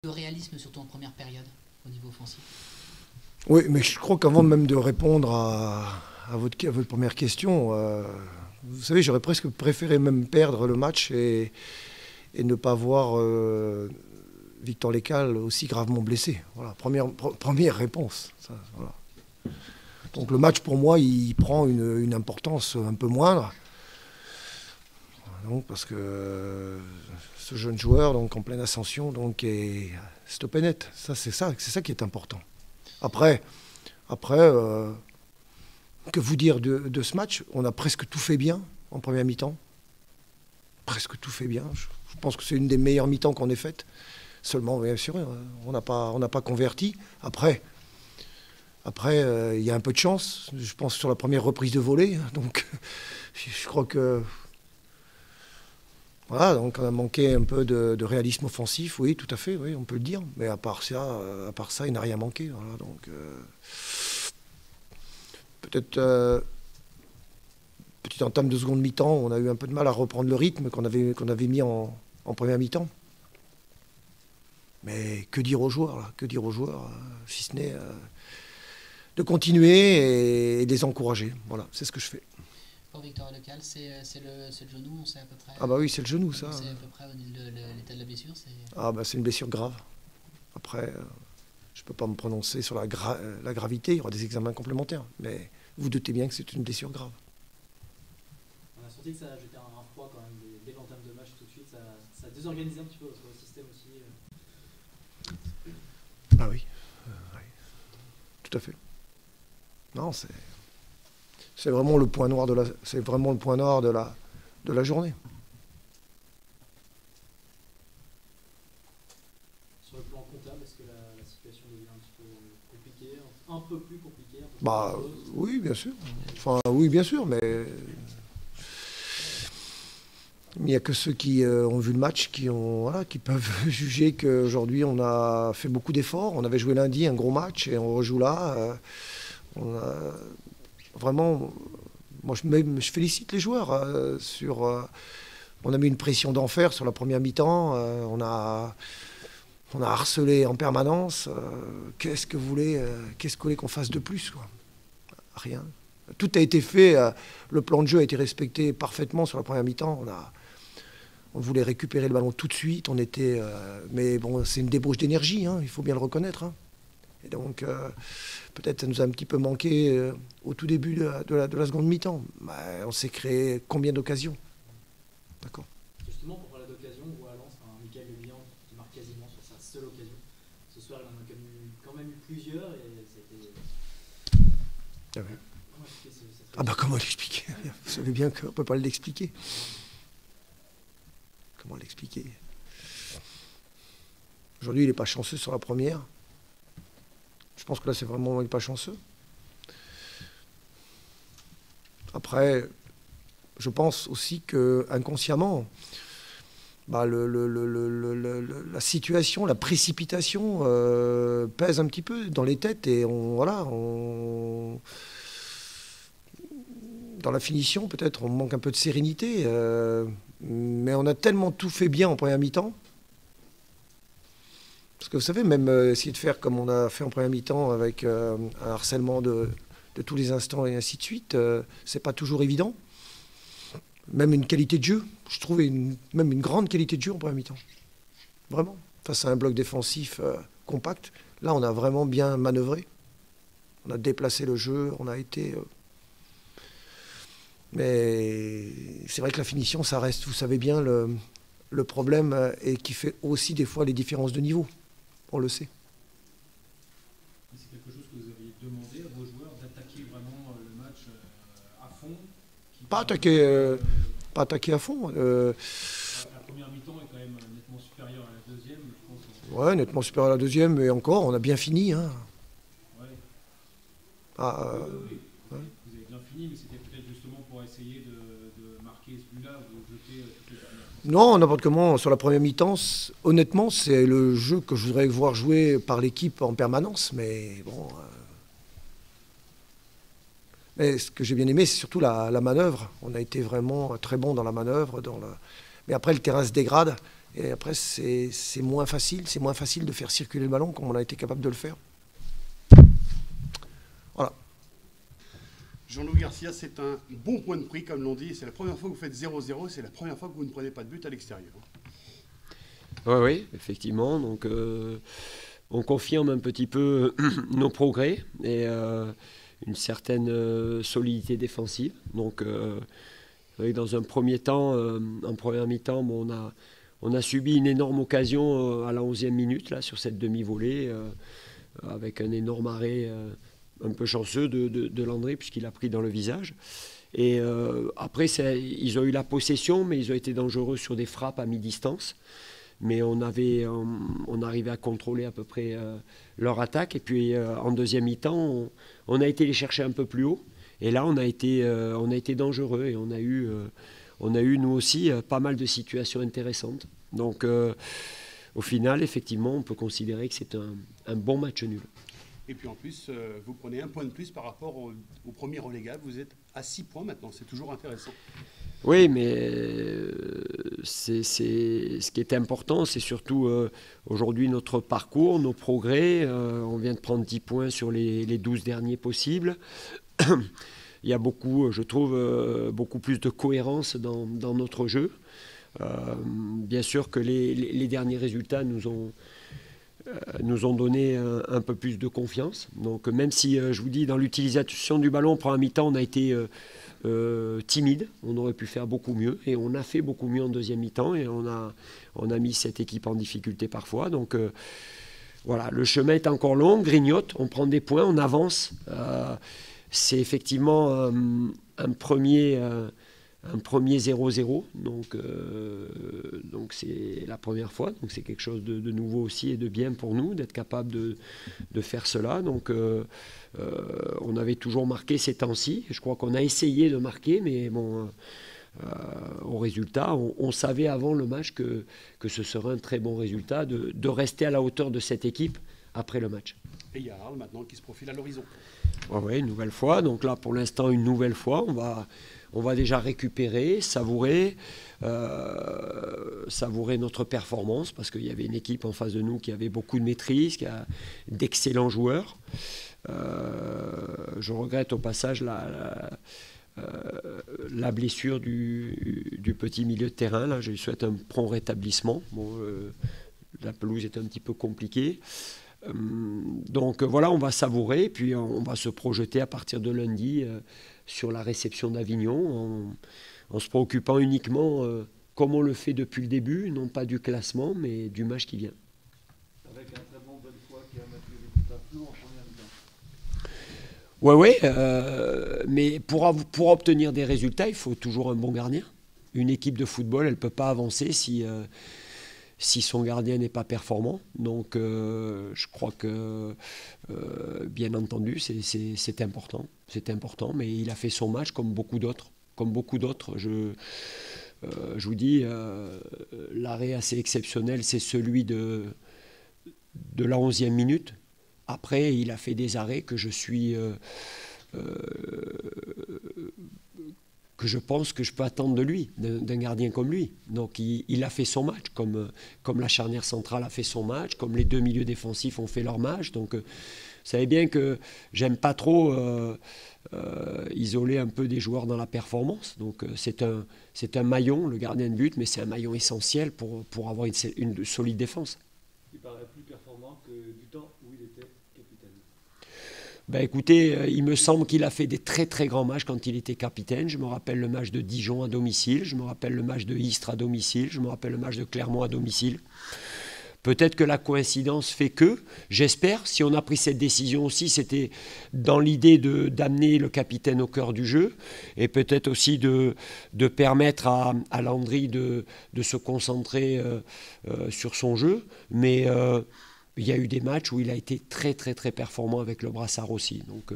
Le réalisme, surtout en première période, au niveau offensif. Oui, mais je crois qu'avant même de répondre à votre première question, vous savez, j'aurais presque préféré même perdre le match et ne pas voir Victor Lécal aussi gravement blessé. Voilà, première réponse. Ça, voilà. Donc le match, pour moi, il prend une importance un peu moindre. Donc, parce que ce jeune joueur, donc en pleine ascension, donc est stoppé net. C'est ça qui est important. Après, que vous dire de ce match? On a presque tout fait bien en première mi-temps. Presque tout fait bien. Je pense que c'est une des meilleures mi-temps qu'on ait faites. Seulement, bien sûr, on n'a pas converti. Après, il y a un peu de chance. Je pense sur la première reprise de volée. Donc, je crois que voilà, donc on a manqué un peu de réalisme offensif. Oui, tout à fait, oui, on peut le dire. Mais à part ça, il n'a rien manqué. Voilà, donc peut-être petite entame de seconde mi-temps, on a eu un peu de mal à reprendre le rythme qu'on avait mis en première mi-temps. Mais que dire aux joueurs, là? Que dire aux joueurs, si ce n'est de continuer et de les encourager. Voilà, c'est ce que je fais. Pour Victor Lécal, c'est le genou, on sait à peu près. Ah bah oui, c'est le genou, ça. On sait à peu près l'état de la blessure. Ah bah c'est une blessure grave. Après, je ne peux pas me prononcer sur la gravité, il y aura des examens complémentaires. Mais vous doutez bien que c'est une blessure grave. On a senti que ça a jeté un froid quand même dès l'entame de match tout de suite. Ça a désorganisé un petit peu votre système aussi. Ah oui, oui, tout à fait. Non, c'est vraiment le point noir de la journée. Sur le plan comptable, est-ce que la situation devient un petit peu compliquée, un peu plus compliquée? Bah oui, bien sûr. Enfin oui, bien sûr, mais il n'y a que ceux qui ont vu le match qui peuvent juger qu'aujourd'hui on a fait beaucoup d'efforts. On avait joué lundi un gros match et on rejoue là. Vraiment, moi je félicite les joueurs on a mis une pression d'enfer sur la première mi-temps. On a harcelé en permanence. Qu'est-ce que vous voulez qu'on fasse de plus, quoi? Rien. Tout a été fait. Le plan de jeu a été respecté parfaitement sur la première mi-temps. On voulait récupérer le ballon tout de suite. Mais bon, c'est une débauche d'énergie, hein, il faut bien le reconnaître. Hein. Et donc, peut-être ça nous a un petit peu manqué au tout début de la seconde mi-temps. On s'est créé combien d'occasions? D'accord. Justement, pour parler d'occasion, on voit à Lens Michael Le Bihan qui marque quasiment sur sa seule occasion. Ce soir, il en a quand même eu plusieurs et ça a été... Ah oui. Comment expliquer cette... Ah bah comment l'expliquer? Vous savez bien qu'on ne peut pas l'expliquer. Comment l'expliquer? Aujourd'hui, il n'est pas chanceux sur la première. Je pense que là, c'est vraiment il n'est pas chanceux. Après, je pense aussi que inconsciemment, la situation, la précipitation pèse un petit peu dans les têtes et dans la finition, peut-être, on manque un peu de sérénité. Mais on a tellement tout fait bien en première mi-temps. Parce que vous savez, même essayer de faire comme on a fait en première mi-temps avec un harcèlement de tous les instants et ainsi de suite, c'est pas toujours évident. Même une qualité de jeu, je trouvais même une grande qualité de jeu en première mi-temps. Vraiment. Face à un bloc défensif compact, là on a vraiment bien manœuvré. On a déplacé le jeu, on a été... Mais c'est vrai que la finition, ça reste, vous savez bien, le problème et qui fait aussi des fois les différences de niveau. On le sait. C'est quelque chose que vous aviez demandé à vos joueurs d'attaquer vraiment le match à fond? Pas attaquer à fond. La première mi-temps est quand même nettement supérieure à la deuxième, je pense. Ouais, nettement supérieure à la deuxième, mais encore, on a bien fini. Hein. Ouais. Oui. Ouais. Vous avez bien fini, mais c'était peut-être justement pour essayer de marquer ce but-là, vous jeter toutes les dernières. Non, n'importe comment. Sur la première mi-temps, honnêtement, c'est le jeu que je voudrais voir jouer par l'équipe en permanence. Mais bon. Mais ce que j'ai bien aimé, c'est surtout la manœuvre. On a été vraiment très bon dans la manœuvre. Mais après, le terrain se dégrade. Et après, c'est moins facile de faire circuler le ballon comme on a été capable de le faire. Voilà. Jean-Louis Garcia, c'est un bon point de prix, comme l'on dit. C'est la première fois que vous faites 0-0, c'est la première fois que vous ne prenez pas de but à l'extérieur. Oui, effectivement. Donc, on confirme un petit peu nos progrès et une certaine solidité défensive. Donc, dans un premier temps, en première mi-temps, bon, on a subi une énorme occasion à la 11e minute, là, sur cette demi-volée, avec un énorme arrêt un peu chanceux de Landry, puisqu'il a pris dans le visage. Et après, ils ont eu la possession, mais ils ont été dangereux sur des frappes à mi-distance. Mais on arrivait à contrôler à peu près leur attaque. Et puis en deuxième mi-temps, on a été les chercher un peu plus haut. Et là, on a été dangereux et on a eu nous aussi pas mal de situations intéressantes. Donc au final, effectivement, on peut considérer que c'est un bon match nul. Et puis en plus, vous prenez un point de plus par rapport au premier relégable. Vous êtes à 6 points maintenant, c'est toujours intéressant. Oui, mais ce qui est important, c'est surtout aujourd'hui notre parcours, nos progrès. On vient de prendre 10 points sur les 12 derniers possibles. Il y a beaucoup, je trouve, beaucoup plus de cohérence dans notre jeu. Bien sûr que les derniers résultats nous ont donné un peu plus de confiance. Donc même si, je vous dis, dans l'utilisation du ballon, pendant la mi-temps, on a été timide, on aurait pu faire beaucoup mieux et on a fait beaucoup mieux en deuxième mi-temps et on a mis cette équipe en difficulté parfois. Donc voilà, le chemin est encore long, grignote, on prend des points, on avance. C'est effectivement un premier 0-0, donc c'est la première fois, donc c'est quelque chose de nouveau aussi et de bien pour nous d'être capable de faire cela. Donc on avait toujours marqué ces temps-ci, je crois qu'on a essayé de marquer, mais bon, au résultat, on savait avant le match que ce serait un très bon résultat de rester à la hauteur de cette équipe après le match. Et il y a Arles maintenant qui se profile à l'horizon. Oui, une nouvelle fois. Donc là, pour l'instant, une nouvelle fois, on va déjà récupérer, savourer notre performance, parce qu'il y avait une équipe en face de nous qui avait beaucoup de maîtrise, qui a d'excellents joueurs. Je regrette au passage la blessure du petit milieu de terrain. Là, je lui souhaite un prompt rétablissement. Bon, la pelouse est un petit peu compliquée. Donc voilà, on va savourer, puis on va se projeter à partir de lundi sur la réception d'Avignon, en se préoccupant uniquement, comme on le fait depuis le début, non pas du classement, mais du match qui vient. Avec un très bon Belfoy qui a battu l'équipe à flou en première mi-temps. Oui, mais pour obtenir des résultats, il faut toujours un bon gardien. Une équipe de football, elle ne peut pas avancer si son gardien n'est pas performant. Donc je crois que, bien entendu, c'est important. C'est important, mais il a fait son match comme beaucoup d'autres. Je vous dis, l'arrêt assez exceptionnel, c'est celui de la 11e minute. Après, il a fait des arrêts que je pense que je peux attendre de lui, d'un gardien comme lui. Donc il a fait son match, comme la charnière centrale a fait son match, comme les deux milieux défensifs ont fait leur match. Donc vous savez bien que j'aime pas trop isoler un peu des joueurs dans la performance. Donc c'est un maillon, le gardien de but, mais c'est un maillon essentiel pour avoir une solide défense. Il paraît plus performant que du temps où il était capitaine. Ben écoutez, il me semble qu'il a fait des très très grands matchs quand il était capitaine. Je me rappelle le match de Dijon à domicile, je me rappelle le match de Istres à domicile, je me rappelle le match de Clermont à domicile. Peut-être que la coïncidence fait que, j'espère, si on a pris cette décision aussi, c'était dans l'idée d'amener le capitaine au cœur du jeu et peut-être aussi de permettre à Landry de se concentrer sur son jeu. Mais il y a eu des matchs où il a été très très très performant avec le brassard aussi. Donc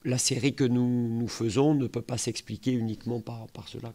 la série que nous faisons ne peut pas s'expliquer uniquement par cela.